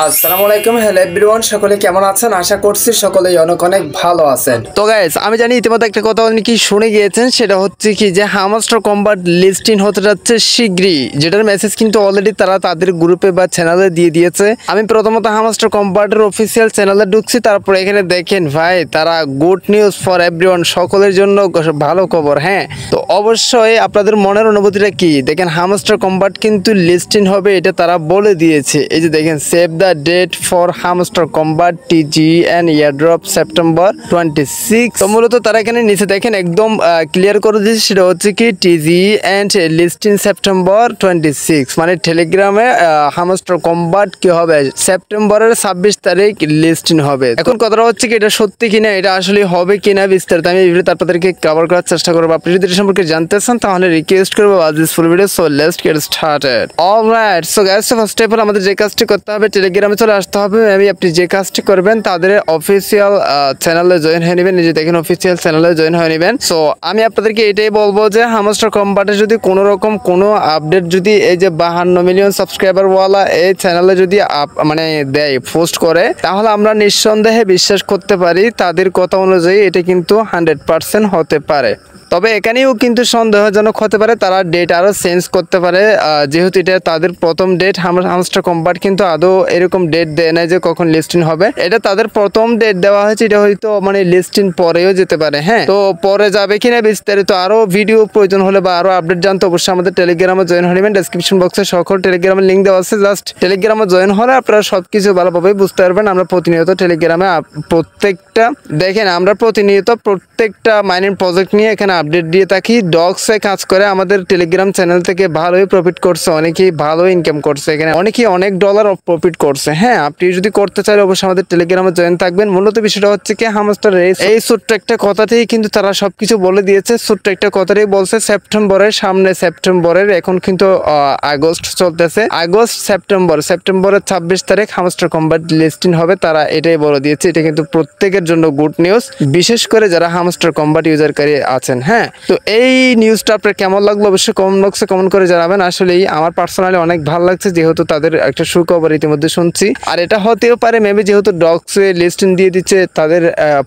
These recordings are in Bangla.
আসসালামু আলাইকুম, হ্যালো এভরিওয়ান, সকলে কেমন আছেন? আশা করছি সকলেই অনেক অনেক ভালো আছেন। তো গাইস, আমি জানি ইতিমধ্যে একটা কথা অনেকে শুনে গিয়েছেন, সেটা হচ্ছে কি যে হামাস্টার কম্বাট লিস্টিং হতে যাচ্ছে শীঘ্রই, যেটার মেসেজ কিন্তু অলরেডি তারা তাদের গ্রুপে বা চ্যানেলে দিয়ে দিয়েছে। আমি প্রথমত হামাস্টার কম্বাটের অফিসিয়াল চ্যানেলে ঢুকছি, তারপর এখানে দেখেন ভাই তারা গুড নিউজ ফর এভরিওয়ান, সকলের জন্য ভালো খবর। হ্যাঁ, তো অবশ্যই আপনাদের মনের অনুভূতিটা কি দেখেন, হামাস্টার কম্বাট কিন্তু লিস্টিং হবে, এটা তারা বলে দিয়েছে। এই যে দেখেন, save the date for Hamster Kombat TG and airdrop September 26। তো মূলত তারা এখানে নিচে দেখেন একদম ক্লিয়ার করে দিয়েছে, সেটা হচ্ছে কি টিজি এন্ড লিস্টিং সেপ্টেম্বর 26, মানে টেলিগ্রামে হামস্টার কম্বাট কি হবে সেপ্টেম্বরের 26 তারিখ লিস্টিং হবে। এখন কথাটা হচ্ছে কি এটা সত্যি কিনা, এটা আসলে হবে কিনা বিস্তারিত আমি এই ভিডিওতে আপনাদেরকে কভার করার চেষ্টা করবো। আপনি যদি এটা সম্পর্কে জানতে চান তাহলে রিকোয়েস্ট করবো watch this full video. So let's get started. Alright, so guys, first of all আমাদের যে কাজটি করতে হবে, টেলিগ্রামে চলে আসতে হবে। আপনি যে কাজটি করবেন তাদের অফিসিয়াল চ্যানেলে জয়েন হয়ে নেবেন। এই যে দেখেন অফিসিয়াল চ্যানেলে জয়েন হয়ে নেবেন। সো আমি আপনাদেরকে এটাই বলবো যে হামস্টার কম্বাটে যদি কোনো রকম কোনো আপডেট যদি এই যে 52 মিলিয়ন সাবস্ক্রাইবার ওয়ালা এই চ্যানেলে যদি মানে দেয় পোস্ট করে, তাহলে আমরা নিঃসন্দেহে বিশ্বাস করতে পারি তাদের কথা অনুযায়ী এটা কিন্তু 100% হতে পারে। তবে এখানেও কিন্তু সন্দেহজনক হতে পারে, তারা ডেট আরও চেঞ্জ করতে পারে, যেহেতু এটা তাদের প্রথম ডেট। হামস্টার কম্বাট কিন্তু আদৌ এরকম ডেট দেয় না যে কখন লিস্টিং হবে, এটা তাদের প্রথম ডেট দেওয়া হয়েছে। এটা হয়তো মানে লিস্টিং পরেও যেতে পারে। হ্যাঁ, তো পরে যাবে কিনা বিস্তারিত আরও ভিডিও প্রয়োজন হলে বা আরও আপডেট জানতে অবশ্যই আমাদের টেলিগ্রামে জয়েন হয়ে নেবেন। ডেসক্রিপশন বক্সে সকল টেলিগ্রামের লিঙ্ক দেওয়া আছে, জাস্ট টেলিগ্রামে জয়েন হলে আপনারা সবকিছু ভালোভাবে বুঝতে পারবেন। আমরা প্রতিনিয়ত টেলিগ্রামে প্রত্যেকটা দেখেন, আমরা প্রতিনিয়ত প্রত্যেকটা মাইনিং প্রজেক্ট নিয়ে এখানে আপডেট দিয়ে থাকি। ডগসে কাজ করে আমাদের টেলিগ্রাম চ্যানেল থেকে ভালোই প্রফিট করছে, অনেকেই ভালো ইনকাম করছে, এখানে অনেকেই অনেক ডলার প্রফিট করছে। হ্যাঁ, আপনি যদি করতে চাইলে অবশ্যই আমাদের টেলিগ্রামে জয়েন থাকবেন। মূলত বিষয়টা হচ্ছে কি হামস্টার রেস, এই ছোট্ট একটা কথাতেই কিন্তু তারা সবকিছু বলে দিয়েছে। ছোট্ট একটা কথাতেই বলছে সেপ্টেম্বরের সামনে, সেপ্টেম্বরের এখন কিন্তু আগস্ট চলতেছে, আগস্ট সেপ্টেম্বরের 26 তারিখ হামস্টার কম্বাট লিস্টিং হবে, তারা এটাই বলে দিয়েছে। এটা কিন্তু প্রত্যেকের জন্য গুড নিউজ, বিশেষ করে যারা হামস্টার কম্বাট ইউজারকারী আছেন। হ্যাঁ, তো এই নিউজটা আপনার কেমন লাগলো অবশ্যই কমেন্ট বক্সে কমেন্ট করে জানাবেন। আসলেই আমার পার্সোনালি অনেক ভালো লাগছে, যেহেতু তাদের একটা সুখবর ইতিমধ্যে শুনছি। আর এটা হতেও পারে মেবি, যেহেতু ডগসে লিস্টিং দিয়ে দিচ্ছে, তাদের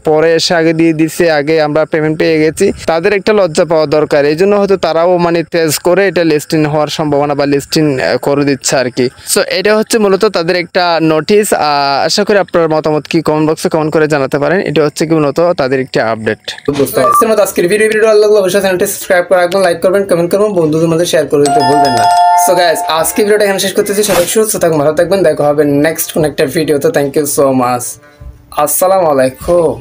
পরে এসে আগে দিয়ে দিচ্ছে, আগে আমরা পেমেন্ট পেয়ে গেছি, তাদের একটা লজ্জা পাওয়া দরকার। এই জন্য হয়তো তারাও মানে তেজ করে এটা লিস্টিং হওয়ার সম্ভাবনা বা লিস্টিং করে দিচ্ছে আর কি। সো এটা হচ্ছে মূলত তাদের একটা নোটিশ। আশা করি আপনার মতামত কি কমেন্ট বক্সে কমেন্ট করে জানাতে পারেন। এটা হচ্ছে কি মূলত তাদের একটি আপডেট। আজকের ভিডিও ভালো লাগলে অবশ্যই চ্যানেলটি সাবস্ক্রাইব করে রাখবেন, লাইক করবেন, কমেন্ট করবেন, বন্ধুদের মধ্যে শেয়ার করে দিতে ভুলবেন না। সো গাইস, আজকে ভিডিওটা এখানে শেষ করতেছি। সবাই সুস্থ থাকবেন, ভালো থাকবেন, দেখা হবে নেক্সট কোন একটা ভিডিওতে। Thank you so much. আসসালামু আলাইকুম।